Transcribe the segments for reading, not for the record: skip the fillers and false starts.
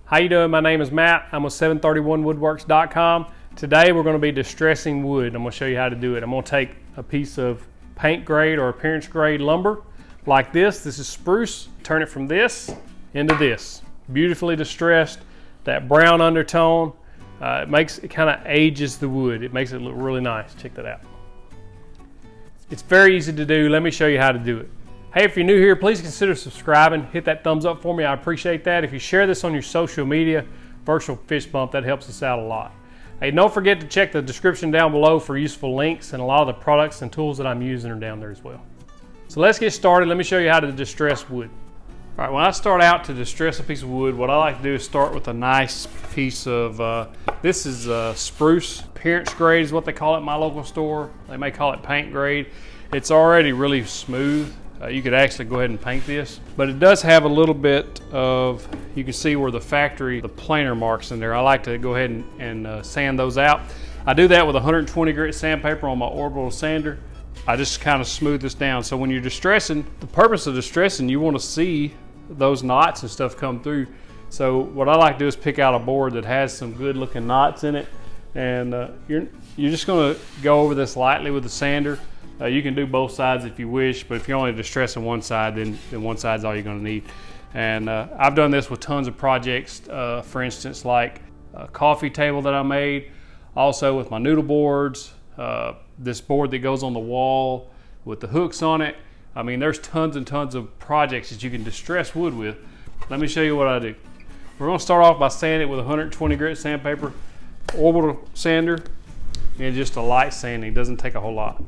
How you doing? My name is Matt. I'm with 731woodworks.com. Today we're going to be distressing wood. I'm going to show you how to do it. I'm going to take a piece of paint grade or appearance grade lumber like this. This is spruce. Turn it from this into this. Beautifully distressed. That brown undertone. It kind of ages the wood. It makes it look really nice. Check that out. It's very easy to do. Let me show you how to do it. Hey, if you're new here, please consider subscribing. Hit that thumbs up for me. I appreciate that. If you share this on your social media, virtual fist bump, that helps us out a lot. Hey, don't forget to check the description down below for useful links, and a lot of the products and tools that I'm using are down there as well. So let's get started. Let me show you how to distress wood. All right, when I start out to distress a piece of wood, what I like to do is start with a nice piece of, this is spruce. Appearance grade is what they call it in my local store. They may call it paint grade. It's already really smooth. You could actually go ahead and paint this, but it does have a little bit of, you can see where the planer marks in there. I like to go ahead and sand those out. I do that with 120 grit sandpaper on my orbital sander. I just kind of smooth this down. So when you're distressing, the purpose of distressing, you want to see those knots and stuff come through. So what I like to do is pick out a board that has some good looking knots in it, and you're just going to go over this lightly with the sander. You can do both sides if you wish, but if you're only distressing one side, then one side's all you're going to need. And I've done this with tons of projects, for instance, like a coffee table that I made, also with my noodle boards, this board that goes on the wall with the hooks on it. I mean, there's tons and tons of projects that you can distress wood with. Let me show you what I do. We're going to start off by sanding it with 120 grit sandpaper, orbital sander, and just a light sanding. It doesn't take a whole lot.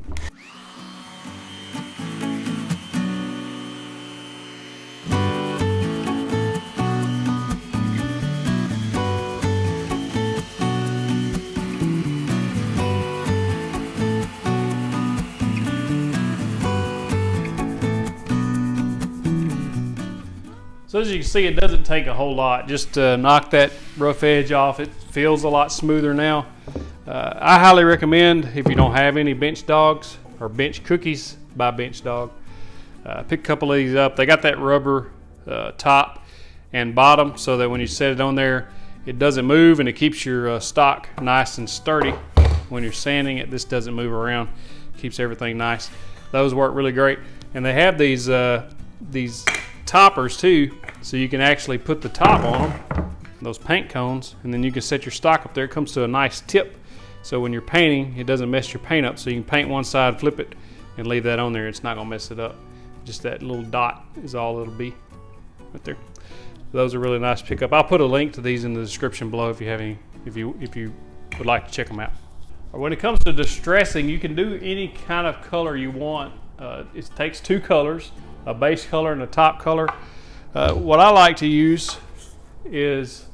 So as you can see, it doesn't take a whole lot. Just knock that rough edge off. It feels a lot smoother now. I highly recommend, if you don't have any bench dogs or bench cookies, buy bench dog. Pick a couple of these up. They got that rubber top and bottom so that when you set it on there, it doesn't move and it keeps your stock nice and sturdy. When you're sanding it, this doesn't move around. Keeps everything nice. Those work really great. And they have these toppers too, so you can actually put the top on them, those paint cones, and then you can set your stock up there. It comes to a nice tip, so when you're painting, it doesn't mess your paint up. So you can paint one side, flip it, and leave that on there. It's not gonna mess it up. Just that little dot is all it'll be right there. Those are really nice to pick up. I'll put a link to these in the description below if you have any, if you would like to check them out. When it comes to distressing, you can do any kind of color you want. It takes two colors, a base color and a top color. What I like to use is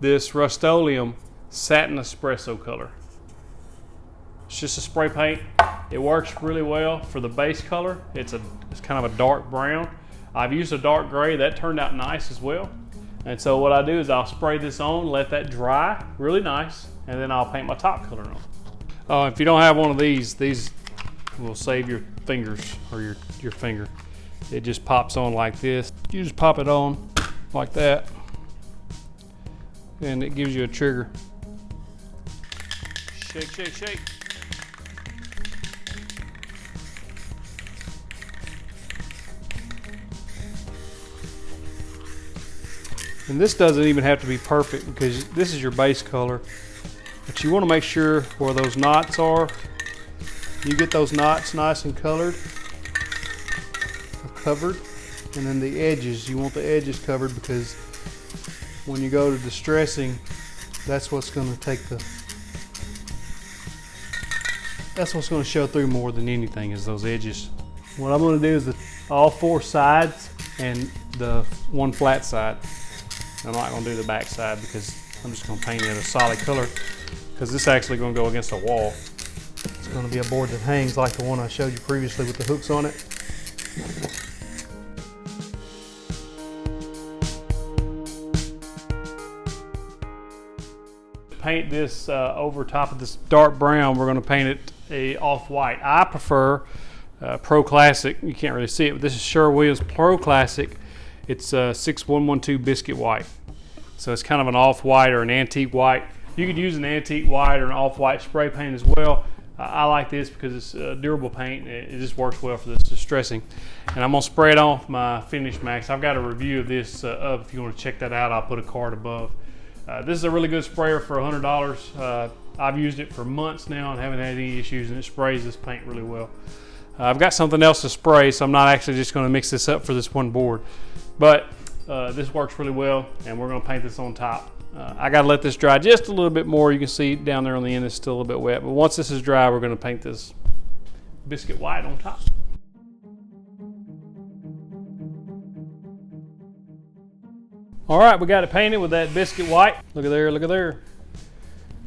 this Rust-Oleum Satin Espresso color. It's just a spray paint. It works really well for the base color. It's kind of a dark brown. I've used a dark gray. That turned out nice as well. And so what I do is I'll spray this on, let that dry really nice, and then I'll paint my top color on. If you don't have one of these will save your fingers or your finger. It just pops on like this. You just pop it on like that, and it gives you a trigger. Shake, shake, shake. And this doesn't even have to be perfect because this is your base color, but you want to make sure where those knots are, you get those knots nice and covered, and then the edges, you want the edges covered because when you go to distressing, that's what's going to show through more than anything is those edges. What I'm going to do is all four sides and the one flat side. I'm not going to do the back side because I'm just going to paint it a solid color because this is actually going to go against a wall. It's going to be a board that hangs like the one I showed you previously with the hooks on it. Paint this over top of this dark brown. We're going to paint it a off-white. I prefer Pro Classic. You can't really see it, but this is Sherwin-Williams Pro Classic. It's 6112 biscuit white. So it's kind of an off-white or an antique white. You could use an antique white or an off-white spray paint as well. I like this because it's durable paint. It just works well for this distressing. And I'm gonna spray it on my Finish Max. I've got a review of this up. If you want to check that out, I'll put a card above. This is a really good sprayer for $100. I've used it for months now and haven't had any issues, and it sprays this paint really well. I've got something else to spray, so I'm not actually just going to mix this up for this one board. But this works really well, and we're going to paint this on top. I got to let this dry just a little bit more. You can see down there on the end it's still a little bit wet, but once this is dry, we're going to paint this biscuit white on top. All right, we got it painted with that biscuit white. Look at there, look at there.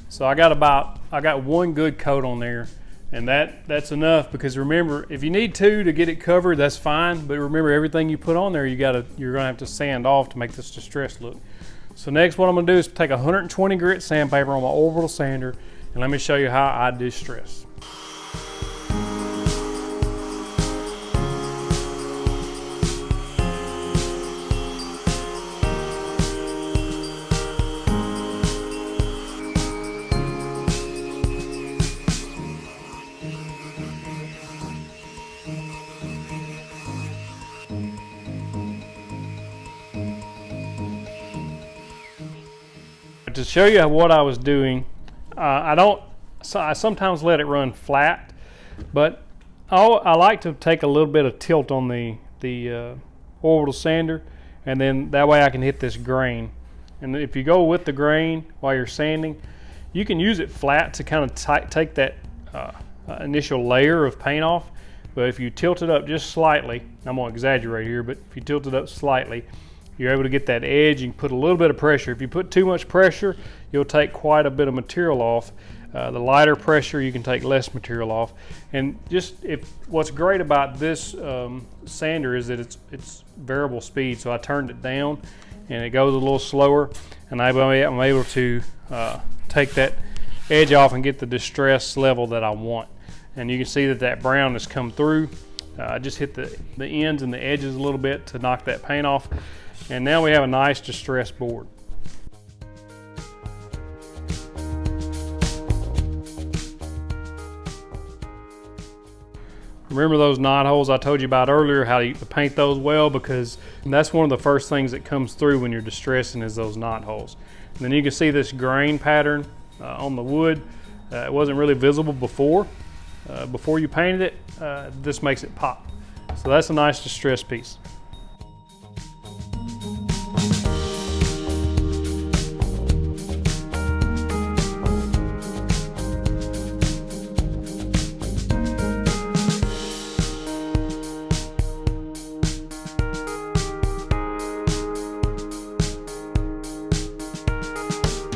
So I got one good coat on there, and that's enough, because remember, if you need two to get it covered, that's fine, but remember, everything you put on there, you're gonna have to sand off to make this distressed look. So next, what I'm gonna do is take 120 grit sandpaper on my orbital sander, and let me show you how I distress. To show you what I was doing, I sometimes let it run flat, but I like to take a little bit of tilt on the orbital sander, and then that way I can hit this grain. And if you go with the grain while you're sanding, you can use it flat to kind of take that initial layer of paint off, but if you tilt it up just slightly, I'm going to exaggerate here, but if you tilt it up slightly, you're able to get that edge. You can put a little bit of pressure. If you put too much pressure, you'll take quite a bit of material off. The lighter pressure, you can take less material off. And what's great about this sander is that it's variable speed. So I turned it down, and it goes a little slower, and I'm able to take that edge off and get the distress level that I want. And you can see that brown has come through. I just hit the ends and the edges a little bit to knock that paint off. And now we have a nice distressed board. Remember those knot holes I told you about earlier, how you paint those well, because that's one of the first things that comes through when you're distressing is those knot holes. And then you can see this grain pattern on the wood. It wasn't really visible before. Before you painted it, this makes it pop. So that's a nice distressed piece.